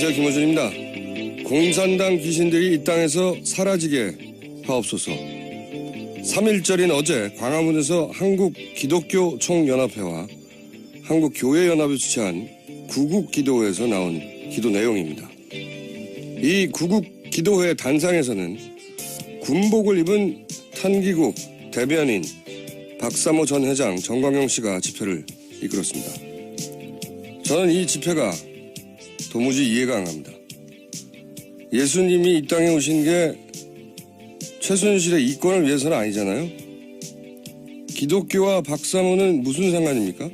안녕하세요. 김호준입니다. 공산당 귀신들이 이 땅에서 사라지게 하옵소서. 3.1절인 어제 광화문에서 한국기독교총연합회와 한국교회연합이 주최한 구국기도회에서 나온 기도 내용입니다. 이 구국기도회 단상에서는 군복을 입은 탄기국 대변인 박사모 전 회장 정광용 씨가 집회를 이끌었습니다. 저는 이 집회가 도무지 이해가 안 갑니다. 예수님이 이 땅에 오신 게 최순실의 이권을 위해서는 아니잖아요. 기독교와 박사모는 무슨 상관입니까?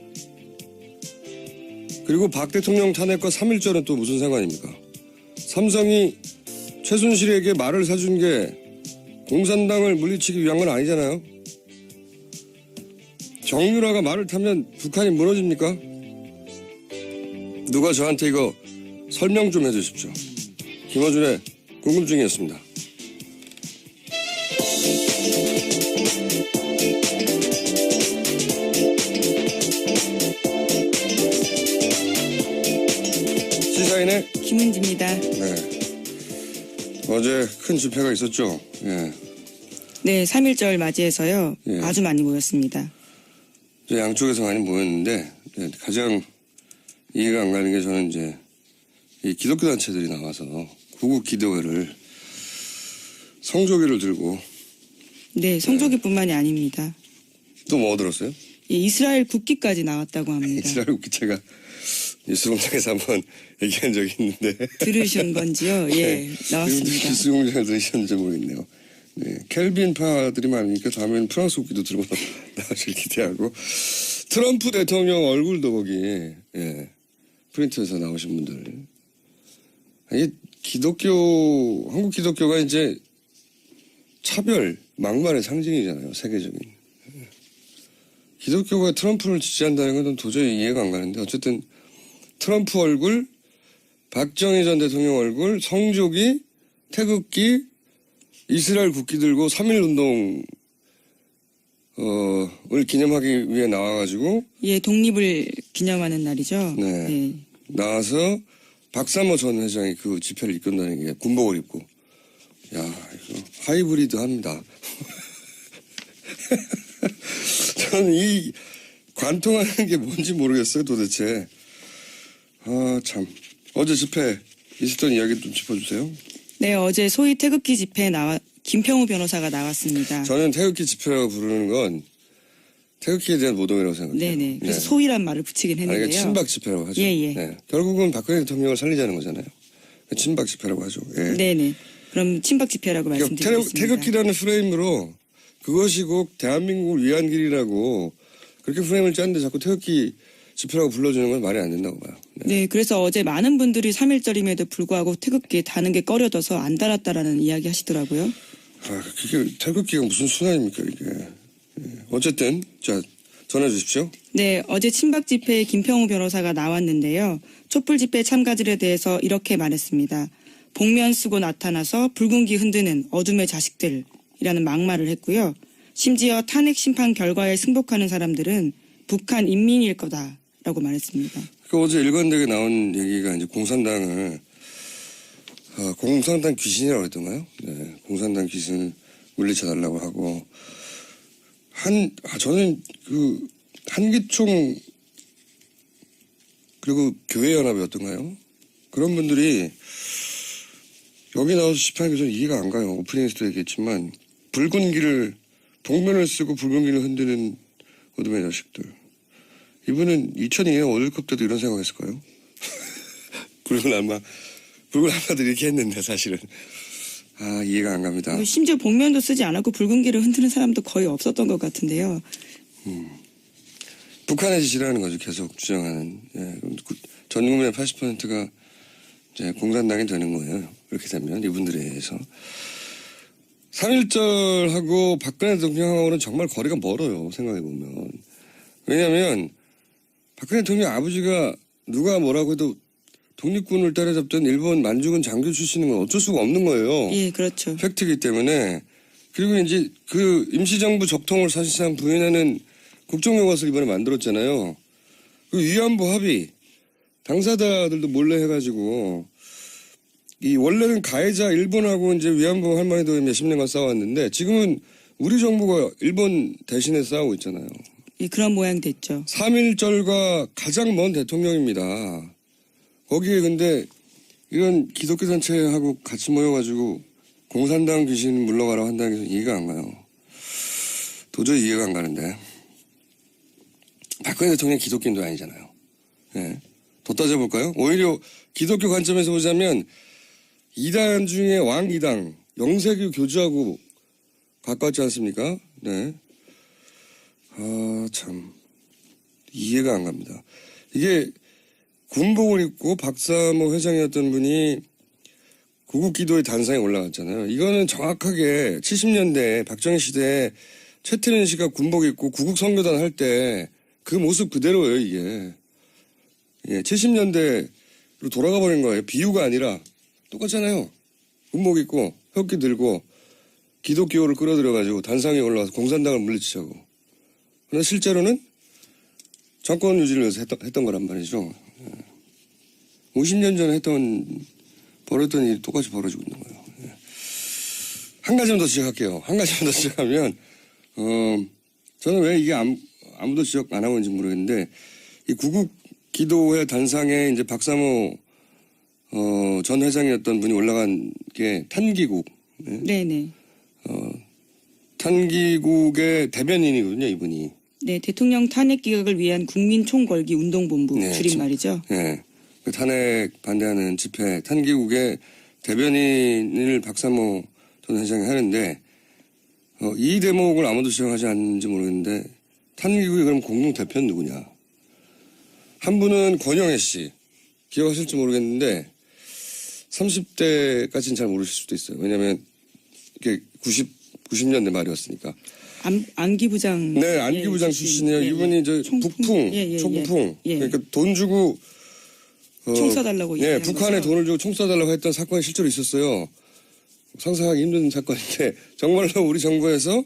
그리고 박 대통령 탄핵과 3.1절은 또 무슨 상관입니까? 삼성이 최순실에게 말을 사준 게 공산당을 물리치기 위한 건 아니잖아요. 정유라가 말을 타면 북한이 무너집니까? 누가 저한테 이거 설명 좀 해주십시오. 김어준의 궁금증이었습니다. 시사인의 김은지입니다. 네. 어제 큰 집회가 있었죠. 예. 네, 3.1절 맞이해서요. 예. 아주 많이 모였습니다. 양쪽에서 많이 모였는데 가장 이해가 안 가는 게 저는 이제 이 기독교 단체들이 나와서 구국 기도회를 성조기를 들고 네, 성조기뿐만이 아닙니다. 또 뭐 들었어요? 예, 이스라엘 국기까지 나왔다고 합니다. 이스라엘 국기체가 뉴스공장에서 한번 얘기한 적이 있는데 들으신 건지요? 예, 나왔습니다. 뉴스공장에서 들으셨는지 모르겠네요. 네, 켈빈파들이 많으니까 다음에는 프랑스 국기도 들고 나오실 기대하고 트럼프 대통령 얼굴도 거기 프린트에서 나오신 분들. 아니 한국 기독교가 이제 차별, 막말의 상징이잖아요. 세계적인. 기독교가 트럼프를 지지한다는 건 도저히 이해가 안 가는데 어쨌든 트럼프 얼굴, 박정희 전 대통령 얼굴, 성조기, 태극기, 이스라엘 국기 들고 3.1운동을 기념하기 위해 나와가지고 예, 독립을 기념하는 날이죠. 네. 예. 나와서 박사모 전 회장이 그 집회를 이끈다는 게 군복을 입고 야 이거 하이브리드 합니다. 저는 이 관통하는 게 뭔지 모르겠어요 도대체. 아 참. 어제 집회 있었던 이야기 좀 짚어주세요. 네, 어제 소위 태극기 집회에 김평우 변호사가 나왔습니다. 저는 태극기 집회라고 부르는 건 태극기에 대한 모독이라고 생각해요. 네네. 그래서 네. 소위란 말을 붙이긴 했는데요. 이게 친박 집회라고 하죠. 예. 네. 결국은 박근혜 대통령을 살리자는 거잖아요. 친박 집회라고 하죠. 예. 네네. 그럼 친박 집회라고 말씀드리겠습니다. 태극기라는 프레임으로 그것이 꼭 대한민국을 위한 길이라고 그렇게 프레임을 짰는데 자꾸 태극기 집회라고 불러주는 건 말이 안 된다고 봐요. 네, 그래서 어제 많은 분들이 3.1절임에도 불구하고 태극기에 다는 게 꺼려져서 안 달았다라는 이야기 하시더라고요. 아, 그게 태극기가 무슨 순환입니까 이게. 예. 어쨌든 자 전해 주십시오. 네, 어제 친박 집회에 김평우 변호사가 나왔는데요. 촛불 집회 참가들에 대해서 이렇게 말했습니다. 복면 쓰고 나타나서 붉은기 흔드는 어둠의 자식들이라는 막말을 했고요. 심지어 탄핵 심판 결과에 승복하는 사람들은 북한 인민일 거다라고 말했습니다. 그 어제 일관되게 나온 얘기가 이제 공산당을 공산당 귀신이라고 했던가요? 네, 공산당 귀신을 물리쳐달라고 하고 저는 그 한기총 그리고 교회연합이었던가요? 그런 분들이 여기 나와서 집회하는 게 저는 이해가 안 가요. 오프닝에서도 얘기했지만 복면을 쓰고 붉은 길을 흔드는 어둠의 자식들. 이분은 2002년 월드컵 때도 이런 생각했을까요? 붉은 알마들이 이렇게 했는데 사실은. 아 이해가 안 갑니다. 심지어 복면도 쓰지 않았고 붉은기를 흔드는 사람도 거의 없었던 것 같은데요. 북한의 지시라는 거죠. 계속 주장하는. 예, 전 국민의 80%가 이제 공산당이 되는 거예요. 이렇게 되면 이분들에 의해서. 3.1절하고 박근혜 대통령하고는 정말 거리가 멀어요. 생각해보면. 왜냐하면 박근혜 대통령 아버지가 누가 뭐라고 해도 독립군을 따라잡던 일본 만주군 장교 출신인 건 어쩔 수가 없는 거예요. 예, 그렇죠. 팩트이기 때문에. 그리고 이제 그 임시정부 적통을 사실상 부인하는 국정교과서를 이번에 만들었잖아요. 그 위안부 합의 당사자들도 몰래 해가지고 이 원래는 가해자 일본하고 이제 위안부 할머니도 몇십 년간 싸웠는데 지금은 우리 정부가 일본 대신에 싸우고 있잖아요. 예, 그런 모양 됐죠. 3.1절과 가장 먼 대통령입니다. 거기에 근데 이런 기독교 단체하고 같이 모여가지고 공산당 귀신 물러가라고 한다는 게 이해가 안 가요. 도저히 이해가 안 가는데. 박근혜 대통령이 기독교인도 아니잖아요. 예. 더 따져볼까요? 오히려 기독교 관점에서 보자면 이단 중에 왕 이당 영세교 교주하고 가깝지 않습니까? 네. 아, 참. 이해가 안 갑니다. 이게 군복을 입고 박사모 회장이었던 분이 구국기도의 단상에 올라갔잖아요. 이거는 정확하게 70년대 박정희 시대에 최태민 씨가 군복 입고 구국선교단 할 때 그 모습 그대로예요, 이게. 예, 70년대로 돌아가 버린 거예요. 비유가 아니라 똑같잖아요. 군복 입고 혁기 들고 기독교를 끌어들여가지고 단상에 올라가서 공산당을 물리치자고. 그러나 실제로는 정권 유지를 위해서 했던 거란 말이죠. 50년 전에 벌였던 일이 똑같이 벌어지고 있는 거예요. 한 가지만 더 지적할게요. 한 가지만 더 지적하면, 저는 왜 이게 아무도 지적 안 하고 있는지 모르겠는데, 이 구국 기도회 단상에 이제 박사모, 전 회장이었던 분이 올라간 게 탄기국. 네네. 탄기국의 대변인이거든요, 이분이. 네, 대통령 탄핵 기각을 위한 국민총궐기 운동본부 네, 줄임말이죠. 네. 그 탄핵 반대하는 집회 탄기국의 대변인을 박사모 전 회장이 하는데 이 대목을 아무도 지적하지 않는지 모르겠는데 탄기국의 그럼 공동 대표는 누구냐? 한 분은 권영애 씨 기억하실지 모르겠는데 30대까지는 잘 모르실 수도 있어요. 왜냐하면 이게 90년대 말이었으니까. 안기부장. 네, 안기부장 출신이에요. 이분이 저 북풍, 초북풍. 그러니까 돈 주고 총 쏴달라고. 예, 북한에 돈을 주고 총 쏴달라고 했던 사건이 실제로 있었어요. 상상하기 힘든 사건인데 정말로 우리 정부에서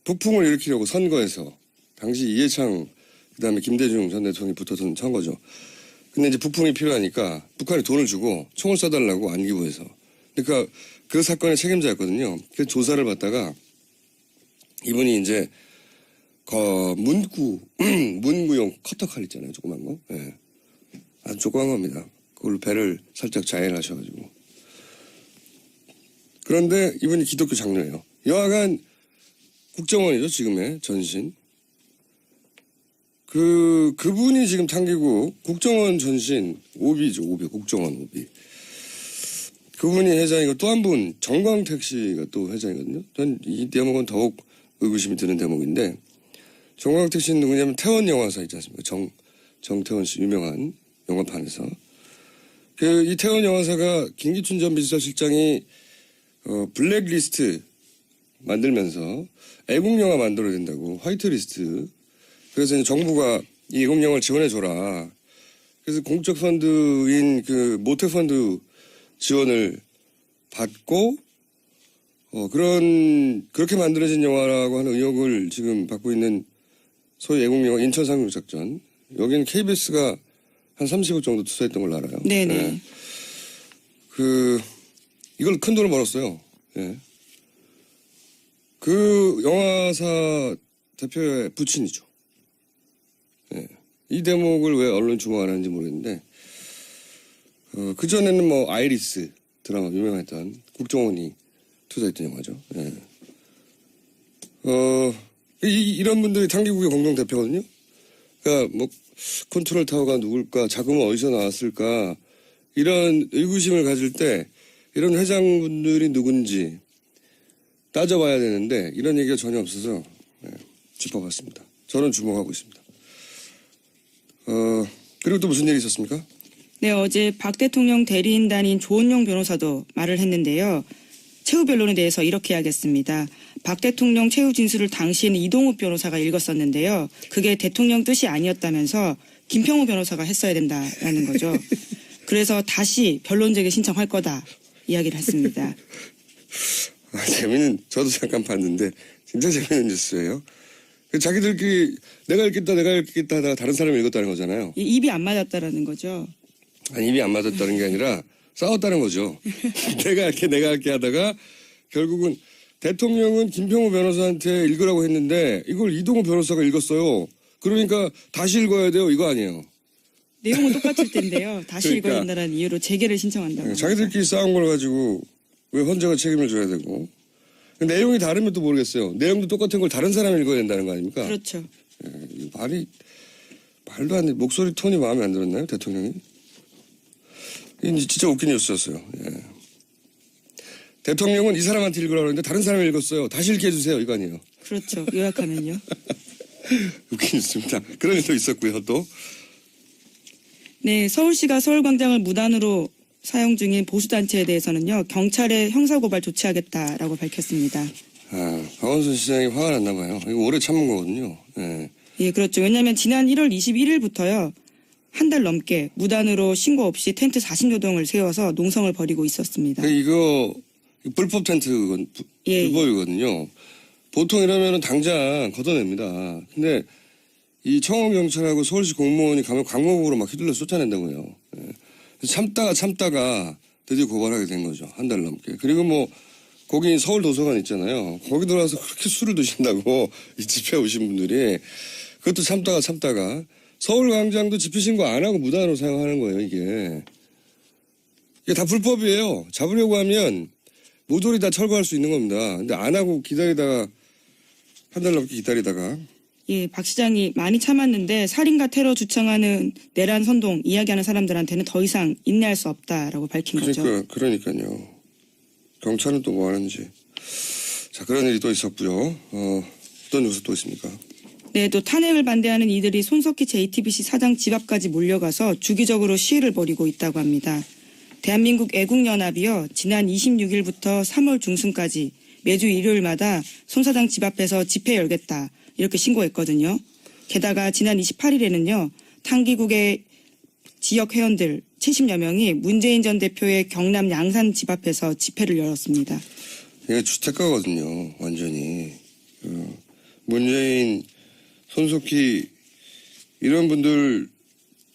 북풍을 일으키려고 선거에서 당시 이해창 그다음에 김대중 전 대통령이 붙어서 한 거죠. 근데 이제 북풍이 필요하니까 북한에 돈을 주고 총을 쏴달라고 안기부에서. 그러니까 그 사건의 책임자였거든요. 그 조사를 받다가 이분이 이제 문구용 커터칼 있잖아요. 조그만 거. 예. 아주 조그만 겁니다. 그걸로 배를 살짝 자해하셔가지고. 그런데 이분이 기독교 장로예요. 여하간 국정원이죠. 지금의 전신. 그분이 지금 탄기국 국정원 전신 오비죠. 오비. 국정원 오비. 그분이 회장이고 또 한 분 정광택 씨가 또 회장이거든요. 전 이 대목은 더욱 의구심이 드는 대목인데 정광택 씨는 누구냐면 태원 영화사 있지 않습니까? 정태원 씨 유명한 영화판에서 이 태원 영화사가 김기춘 전 비서실장이 블랙리스트 만들면서 애국 영화 만들어야 된다고 화이트리스트 그래서 이제 정부가 이 애국 영화를 지원해줘라. 그래서 공적 펀드인 그 모태펀드 지원을 받고 그렇게 만들어진 영화라고 하는 의혹을 지금 받고 있는 소위 애국 영화 인천 상륙작전. 여기는 KBS가 한 30억 정도 투자했던 걸로 알아요. 네네. 네. 이걸 큰 돈을 벌었어요. 예. 그 영화사 대표의 부친이죠. 예. 이 대목을 왜 언론 주목 안 하는지 모르겠는데, 그전에는 뭐 아이리스 드라마 유명했던 국정원이 투자했던 영화죠. 예. 이런 분들이 탄기국의 공동 대표거든요. 그러니까 뭐 컨트롤 타워가 누굴까, 자금은 어디서 나왔을까 이런 의구심을 가질 때 이런 회장분들이 누군지 따져봐야 되는데 이런 얘기가 전혀 없어서 짚어봤습니다. 저는 주목하고 있습니다. 그리고 또 무슨 일이 있었습니까? 네, 어제 박 대통령 대리인단인 조은용 변호사도 말을 했는데요. 최후 변론에 대해서 이렇게 하겠습니다. 박 대통령 최후 진술을 당시에는 이동욱 변호사가 읽었었는데요. 그게 대통령 뜻이 아니었다면서 김평우 변호사가 했어야 된다라는 거죠. 그래서 다시 변론제기 신청할 거다 이야기를 했습니다. 저도 잠깐 봤는데 진짜 재밌는 뉴스예요. 자기들끼리 내가 읽겠다 하다가 다른 사람이 읽었다는 거잖아요. 입이 안 맞았다라는 거죠. 아니, 입이 안 맞았다는 게 아니라 싸웠다는 거죠. 내가 할게 하다가 결국은 대통령은 김평우 변호사한테 읽으라고 했는데 이걸 이동호 변호사가 읽었어요. 그러니까 다시 읽어야 돼요. 이거 아니에요. 내용은 똑같을 텐데요. 다시 그러니까. 읽어야 된다는 이유로 재개를 신청한다고. 자기들끼리 싸운 걸 가지고 왜 헌재가 책임을 져야 되고. 내용이 다르면 또 모르겠어요. 내용도 똑같은 걸 다른 사람이 읽어야 된다는 거 아닙니까? 그렇죠. 말도 안 돼. 목소리 톤이 마음에 안 들었나요? 대통령이? 이게 진짜 웃긴 뉴스였어요. 예. 대통령은 이 사람한테 읽으라고 했는데 다른 사람이 읽었어요. 다시 읽게 해주세요. 이거 아니에요. 그렇죠. 요약하면요. 웃긴 뉴스입니다. 그런 일도 있었고요. 또. 네, 서울시가 서울광장을 무단으로 사용 중인 보수단체에 대해서는요. 경찰에 형사고발 조치하겠다라고 밝혔습니다. 박원순 시장이 화가 났나 봐요. 이거 오래 참은 거거든요. 예. 예, 그렇죠. 왜냐하면 지난 1월 21일부터요. 한 달 넘게 무단으로 신고 없이 텐트 40여 동을 세워서 농성을 벌이고 있었습니다. 이거 불법 텐트 예, 불법이거든요. 보통 이러면 당장 걷어냅니다. 근데 이 청원경찰하고 서울시 공무원이 가면 광목으로 막 휘둘러 쫓아낸다고요. 예. 참다가 드디어 고발하게 된 거죠. 한 달 넘게. 그리고 뭐 거기 서울 도서관 있잖아요. 거기 들어와서 그렇게 술을 드신다고 이 집회 오신 분들이 그것도 참다가 서울광장도 집회 신고 안 하고 무단으로 사용하는 거예요. 이게 다 불법이에요. 잡으려고 하면 모조리 다 철거할 수 있는 겁니다. 근데 안 하고 기다리다가 한 달 넘게 기다리다가 예, 박 시장이 많이 참았는데 살인과 테러 주창하는 내란 선동 이야기하는 사람들한테는 더 이상 인내할 수 없다라고 밝힌 거죠. 그러니까요. 경찰은 또 뭐 하는지. 자, 그런 일이 또 있었고요. 어떤 뉴스 또 있습니까? 네, 또 탄핵을 반대하는 이들이 손석희 JTBC 사장 집 앞까지 몰려가서 주기적으로 시위를 벌이고 있다고 합니다. 대한민국 애국연합이요. 지난 26일부터 3월 중순까지 매주 일요일마다 손 사장 집 앞에서 집회 열겠다 이렇게 신고했거든요. 게다가 지난 28일에는요. 탄기국의 지역 회원들 70여 명이 문재인 전 대표의 경남 양산 집 앞에서 집회를 열었습니다. 이게 주택가거든요. 완전히. 문재인, 손석희 이런 분들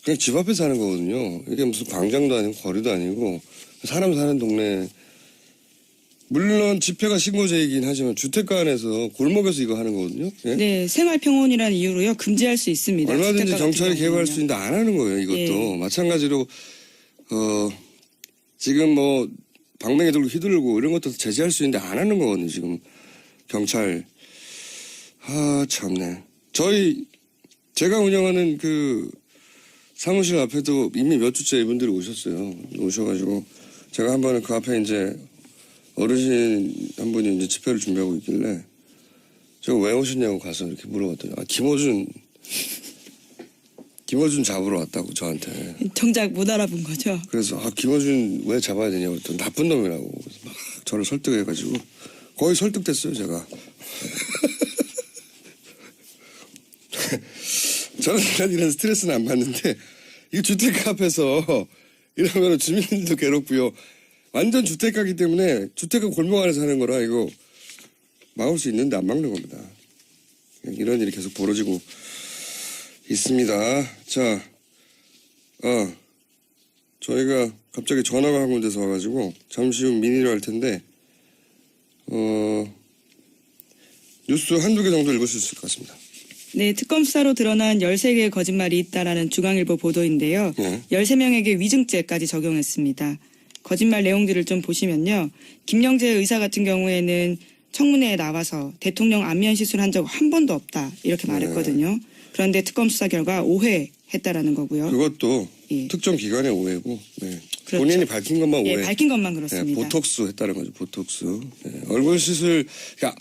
그냥 집 앞에 사는 거거든요. 이게 무슨 광장도 아니고 거리도 아니고 사람 사는 동네. 물론 집회가 신고제이긴 하지만 주택가 안에서 골목에서 이거 하는 거거든요. 예? 네, 생활평온이라는 이유로요. 금지할 수 있습니다. 얼마든지 주택가 같은 경찰이 개입할 수 경우는요. 있는데 안 하는 거예요. 이것도. 예. 마찬가지로 지금 뭐 방맹이 들고 휘두르고 이런 것도 제재할 수 있는데 안 하는 거거든요. 지금 경찰. 참네. 제가 운영하는 그 사무실 앞에도 이미 몇 주째 이분들이 오셨어요. 오셔가지고 제가 한 번은 그 앞에 이제 어르신 한 분이 이제 집회를 준비하고 있길래 제가 왜 오셨냐고 가서 이렇게 물어봤더니 김어준 잡으러 왔다고 저한테. 정작 못 알아본 거죠. 그래서 김어준 왜 잡아야 되냐고 했더니 나쁜 놈이라고. 그래서 막 저를 설득해가지고 거의 설득됐어요 제가. 저는 이런 스트레스는 안 받는데 이 주택가 앞에서 이러면 주민들도 괴롭고요. 완전 주택가기 때문에 주택가 골목 안에 사는 거라 이거 막을 수 있는데 안 막는 겁니다. 이런 일이 계속 벌어지고 있습니다. 자, 저희가 갑자기 전화가 한 군데서 와가지고 잠시 후 민의를 할 텐데 뉴스 한두 개 정도 읽을 수 있을 것 같습니다. 네, 특검 수사로 드러난 13개의 거짓말이 있다라는 중앙일보 보도인데요. 네. 13명에게 위증죄까지 적용했습니다. 거짓말 내용들을 좀 보시면요. 김영재 의사 같은 경우에는 청문회에 나와서 대통령 안면 시술한 적 한 번도 없다 이렇게 말했거든요. 그런데 특검 수사 결과 오해했다라는 거고요. 그것도 예. 특정 기관의 오해고 그렇죠. 본인이 밝힌 것만 오해. 예, 밝힌 것만 네, 그렇습니다. 보톡스 했다는 거죠. 보톡스. 네, 얼굴 시술. 그러니까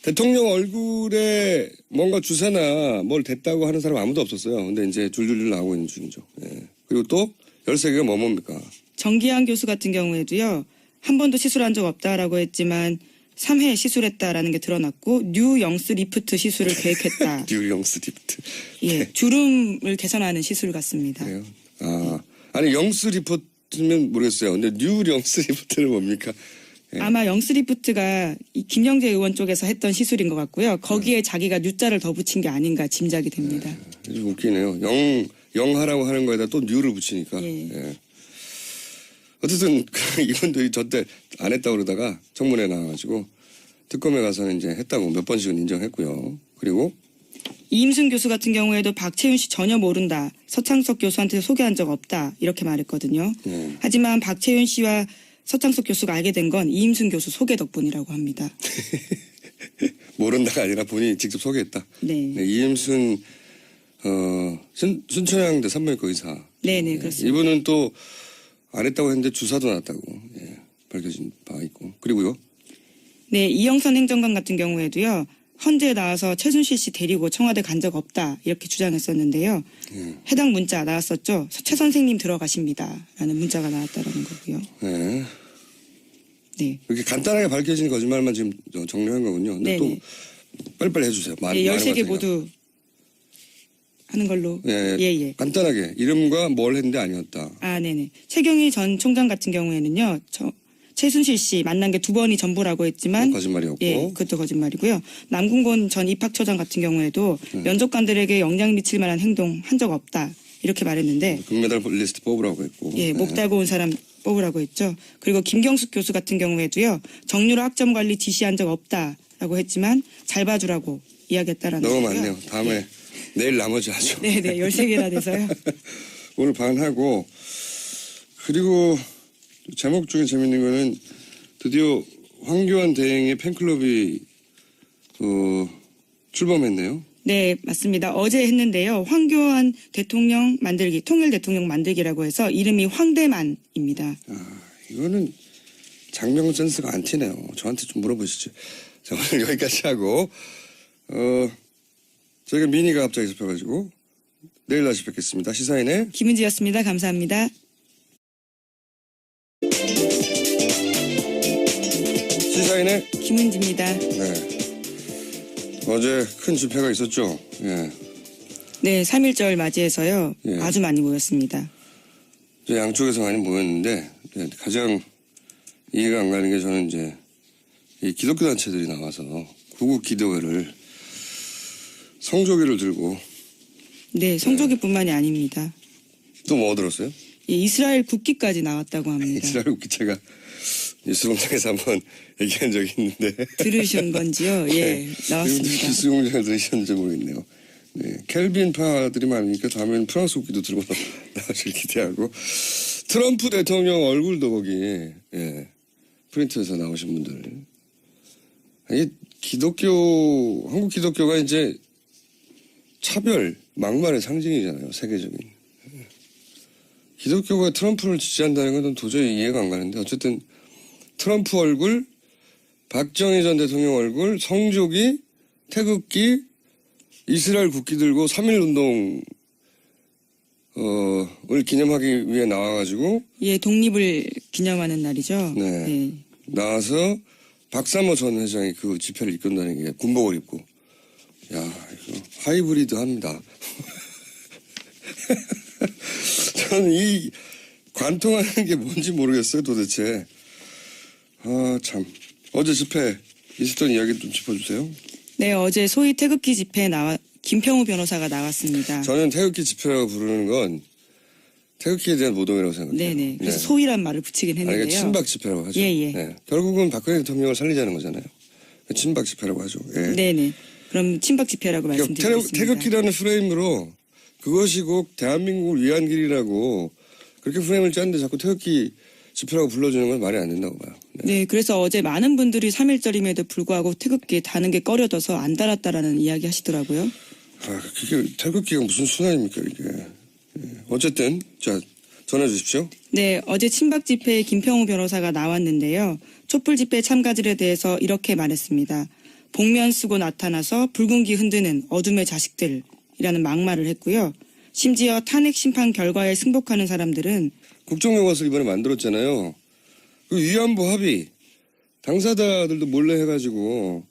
대통령 얼굴에 뭔가 주사나 뭘 댔다고 하는 사람 아무도 없었어요. 근데 이제 줄줄줄 나오고 있는 중이죠. 네. 그리고 또 13개가 뭡니까? 정기한 교수 같은 경우에도요. 한 번도 시술한 적 없다라고 했지만 3회 시술했다라는 게 드러났고 뉴영스 리프트 시술을 계획했다. 뉴영스 리프트. 예, 주름을 개선하는 시술 같습니다. 그래요? 아니 영스 리프트면 모르겠어요. 근데 뉴영스 리프트는 뭡니까? 예. 아마 영스 리프트가 이 김영재 의원 쪽에서 했던 시술인 것 같고요. 거기에 자기가 뉴자를 더 붙인 게 아닌가 짐작이 됩니다. 좀 웃기네요. 영하라고 하는 거에다 또 뉴를 붙이니까. 예. 예. 어쨌든 이분들이 저때 안 했다고 그러다가 청문회 나와가지고 특검에 가서는 이제 했다고 몇 번씩은 인정했고요. 그리고 이임순 교수 같은 경우에도 박채윤 씨 전혀 모른다. 서창석 교수한테 소개한 적 없다. 이렇게 말했거든요. 하지만 박채윤 씨와 서창석 교수가 알게 된 건 이임순 교수 소개 덕분이라고 합니다. 모른다가 아니라 본인이 직접 소개했다. 네. 이임순 순천향대 산부인과 의사. 네네, 그렇습니다. 이분은 또 안 했다고 했는데 주사도 놨다고 밝혀진 바 있고. 그리고요. 네, 이영선 행정관 같은 경우에도요. 헌재에 나와서 최순실 씨 데리고 청와대 간 적 없다. 이렇게 주장했었는데요. 해당 문자 나왔었죠. 최 선생님 들어가십니다. 라는 문자가 나왔다는 거고요. 네. 네. 이렇게 간단하게 밝혀진 거짓말만 지금 정리한 거군요. 근데 또 네네. 빨리빨리 해주세요. 네, 13개 모두 하는 걸로. 예. 간단하게 이름과 뭘 했는데 아니었다. 아, 네네. 최경희 전 총장 같은 경우에는요. 최순실 씨 만난 게 2번이 전부라고 했지만 거짓말이었고. 예, 그것도 거짓말이고요. 남궁곤 전 입학처장 같은 경우에도 면접관들에게 영향 미칠 만한 행동 한 적 없다. 이렇게 말했는데 금메달 리스트 뽑으라고 했고. 예, 목 달고 온 사람 뽑으라고 했죠. 그리고 김경숙 교수 같은 경우에도요. 정유라 학점 관리 지시한 적 없다라고 했지만 잘 봐주라고 이야기했다라는 너무 거고요. 많네요. 다음에 내일 나머지 하죠. 네네, 13개나 돼서요. 오늘 반하고. 그리고 제목 중에 재밌는 거는 드디어 황교안 대행의 팬클럽이 출범했네요. 네, 맞습니다. 어제 했는데요. 황교안 대통령 만들기, 통일 대통령 만들기라고 해서 이름이 황대만입니다. 이거는 장명 센스가 안 튀네요. 저한테 좀 물어보시죠. 자, 오늘 여기까지 하고 저희가 미니가 갑자기 잡혀가지고 내일 다시 뵙겠습니다. 시사인의 김은지였습니다. 감사합니다. 시사인의 김은지입니다. 네. 어제 큰 집회가 있었죠. 예. 네, 3.1절 맞이해서요. 예. 아주 많이 모였습니다. 양쪽에서 많이 모였는데 가장 이해가 안 가는 게 저는 이제 이 기독교 단체들이 나와서 구국 기도회를 성조기를 들고 네, 성조기뿐만이 아닙니다. 또 뭐 들었어요? 예, 이스라엘 국기까지 나왔다고 합니다. 이스라엘 국기체가 뉴스공장에서 한번 얘기한 적이 있는데 들으신 건지요? 예, 나왔습니다. 뉴스공장을 들으셨는지 모르겠네요. 네, 켈빈파들이 많으니까 다음에는 프랑스 국기도 들고 나오실 기대하고 트럼프 대통령 얼굴도 거기 프린트해서 나오신 분들. 이 기독교 한국 기독교가 이제 차별 막말의 상징이잖아요. 세계적인. 기독교가 트럼프를 지지한다는 건 도저히 이해가 안 가는데 어쨌든 트럼프 얼굴, 박정희 전 대통령 얼굴, 성조기, 태극기, 이스라엘 국기 들고 3.1운동을 기념하기 위해 나와가지고 예, 독립을 기념하는 날이죠. 네. 예. 나와서 박사모 전 회장이 그 집회를 이끈다는 게 군복을 입고 야 이거 하이브리드 합니다. 저는 이 관통하는 게 뭔지 모르겠어요 도대체. 아 참. 어제 집회 있었던 이야기 좀 짚어주세요. 네, 어제 소위 태극기 집회에 김평우 변호사가 나왔습니다. 저는 태극기 집회라고 부르는 건 태극기에 대한 모독이라고 생각해요. 네네. 그래서 소위란 말을 붙이긴 아니, 했는데요. 친박 집회라고 하죠. 예. 네. 결국은 박근혜 대통령을 살리자는 거잖아요. 친박 집회라고 하죠. 예. 네네. 그럼 친박 집회라고 말씀드리겠습니다. 태극기라는 프레임으로 그것이 꼭 대한민국을 위한 길이라고 그렇게 프레임을 짰는데 자꾸 태극기 집회라고 불러주는 건 말이 안 된다고 봐요. 네, 그래서 어제 많은 분들이 3.1절임에도 불구하고 태극기에 다는 게 꺼려져서 안 달았다라는 이야기 하시더라고요. 아, 그게 태극기가 무슨 순환입니까 이게. 예. 어쨌든 자 전해 주십시오. 네, 어제 친박 집회에 김평우 변호사가 나왔는데요. 촛불 집회 참가들에 대해서 이렇게 말했습니다. 복면 쓰고 나타나서 붉은기 흔드는 어둠의 자식들이라는 막말을 했고요. 심지어 탄핵 심판 결과에 승복하는 사람들은 국정용어를 이번에 만들었잖아요. 그 위안부 합의 당사자들도 몰래 해가지고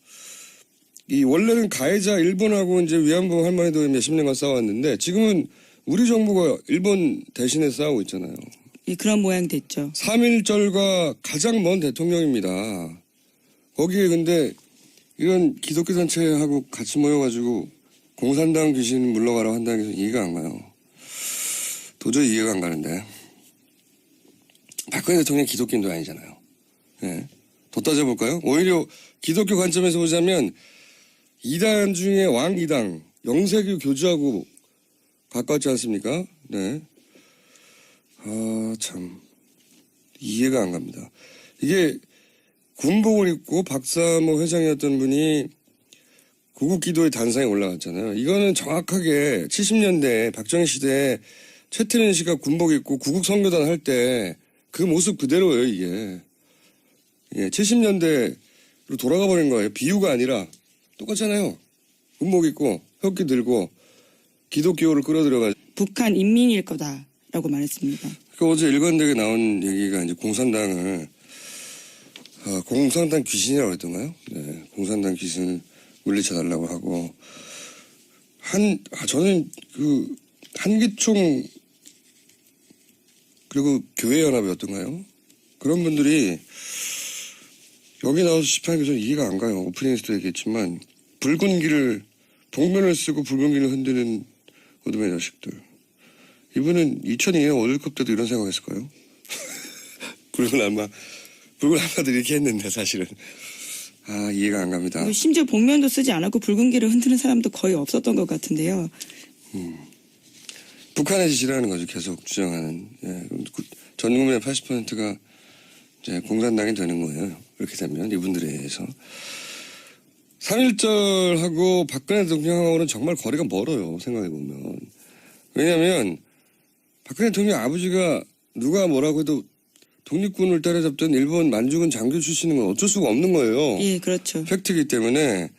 이 원래는 가해자 일본하고 이제 위안부 할머니도 몇십 년간 싸웠는데 지금은 우리 정부가 일본 대신에 싸우고 있잖아요. 예, 그런 모양 됐죠. 3.1절과 가장 먼 대통령입니다. 거기에 근데 이런 기독교 단체하고 같이 모여가지고 공산당 귀신 물러가라고 한다는 게 이해가 안 가요. 도저히 이해가 안 가는데. 박근혜 대통령이 기독교인도 아니잖아요. 예. 더 따져볼까요? 오히려 기독교 관점에서 보자면 이단 중에 왕이당 영세교 교주하고 가까웠지 않습니까? 네. 아, 참. 이해가 안 갑니다. 이게 군복을 입고 박사모 회장이었던 분이 구국기도의 단상에 올라갔잖아요. 이거는 정확하게 70년대 박정희 시대에 최태민 씨가 군복 입고 구국선교단 할 때 그 모습 그대로예요, 이게. 예, 70년대로 돌아가 버린 거예요. 비유가 아니라 똑같잖아요. 군복 입고 혁기 들고 기독교를 끌어들여가지고. 북한 인민일 거다라고 말했습니다. 그 어제 일관되게 나온 얘기가 이제 공산당을 공산당 귀신이라고 했던가요? 네, 공산당 귀신을 물리쳐달라고 하고 저는 그 한기총 그리고 교회연합이었던가요? 그런 분들이 여기 나와서 집회하는 게 좀 이해가 안 가요. 오프닝에서도 얘기했지만 붉은 복면을 쓰고 붉은 길을 흔드는 어둠의 자식들. 이분은 2002년 월드컵 때도 이런 생각했을까요? 붉은 알마들이 이렇게 했는데 사실은. 아, 이해가 안 갑니다. 심지어 복면도 쓰지 않았고 붉은 길을 흔드는 사람도 거의 없었던 것 같은데요. 북한의 짓이라는 거죠. 계속 주장하는. 예, 전 국민의 80%가 이제 공산당이 되는 거예요. 이렇게 되면 이분들에 의해서. 3.1절하고 박근혜 대통령하고는 정말 거리가 멀어요. 생각해보면. 왜냐하면 박근혜 대통령 아버지가 누가 뭐라고 해도 독립군을 때려잡던 일본 만주군 장교 출신인 건 어쩔 수가 없는 거예요. 예, 그렇죠. 팩트이기 때문에.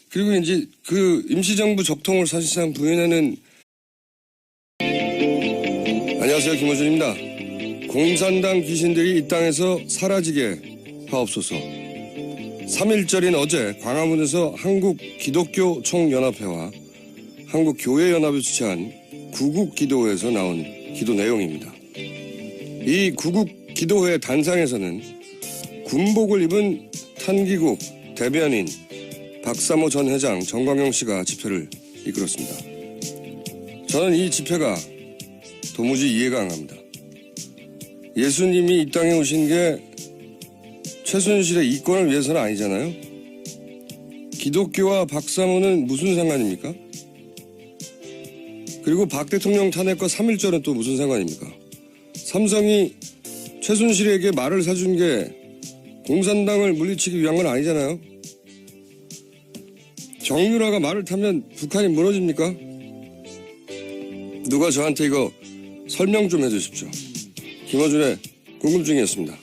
그리고 이제 그 임시정부 적통을 사실상 부인하는. 안녕하세요, 김호준입니다. 공산당 귀신들이 이 땅에서 사라지게 하옵소서. 3.1절인 어제 광화문에서 한국기독교총연합회와 한국교회연합이 주최한 구국기도회에서 나온 기도 내용입니다. 이 구국기도회 단상에서는 군복을 입은 탄기국 대변인 박사모 전 회장 정광용 씨가 집회를 이끌었습니다. 저는 이 집회가 도무지 이해가 안 갑니다. 예수님이 이 땅에 오신 게 최순실의 이권을 위해서는 아니잖아요. 기독교와 박사모는 무슨 상관입니까? 그리고 박 대통령 탄핵과 3.1절은 또 무슨 상관입니까? 삼성이 최순실에게 말을 사준 게 공산당을 물리치기 위한 건 아니잖아요. 정유라가 말을 타면 북한이 무너집니까? 누가 저한테 이거 설명 좀 해주십시오. 김어준의 궁금증이었습니다.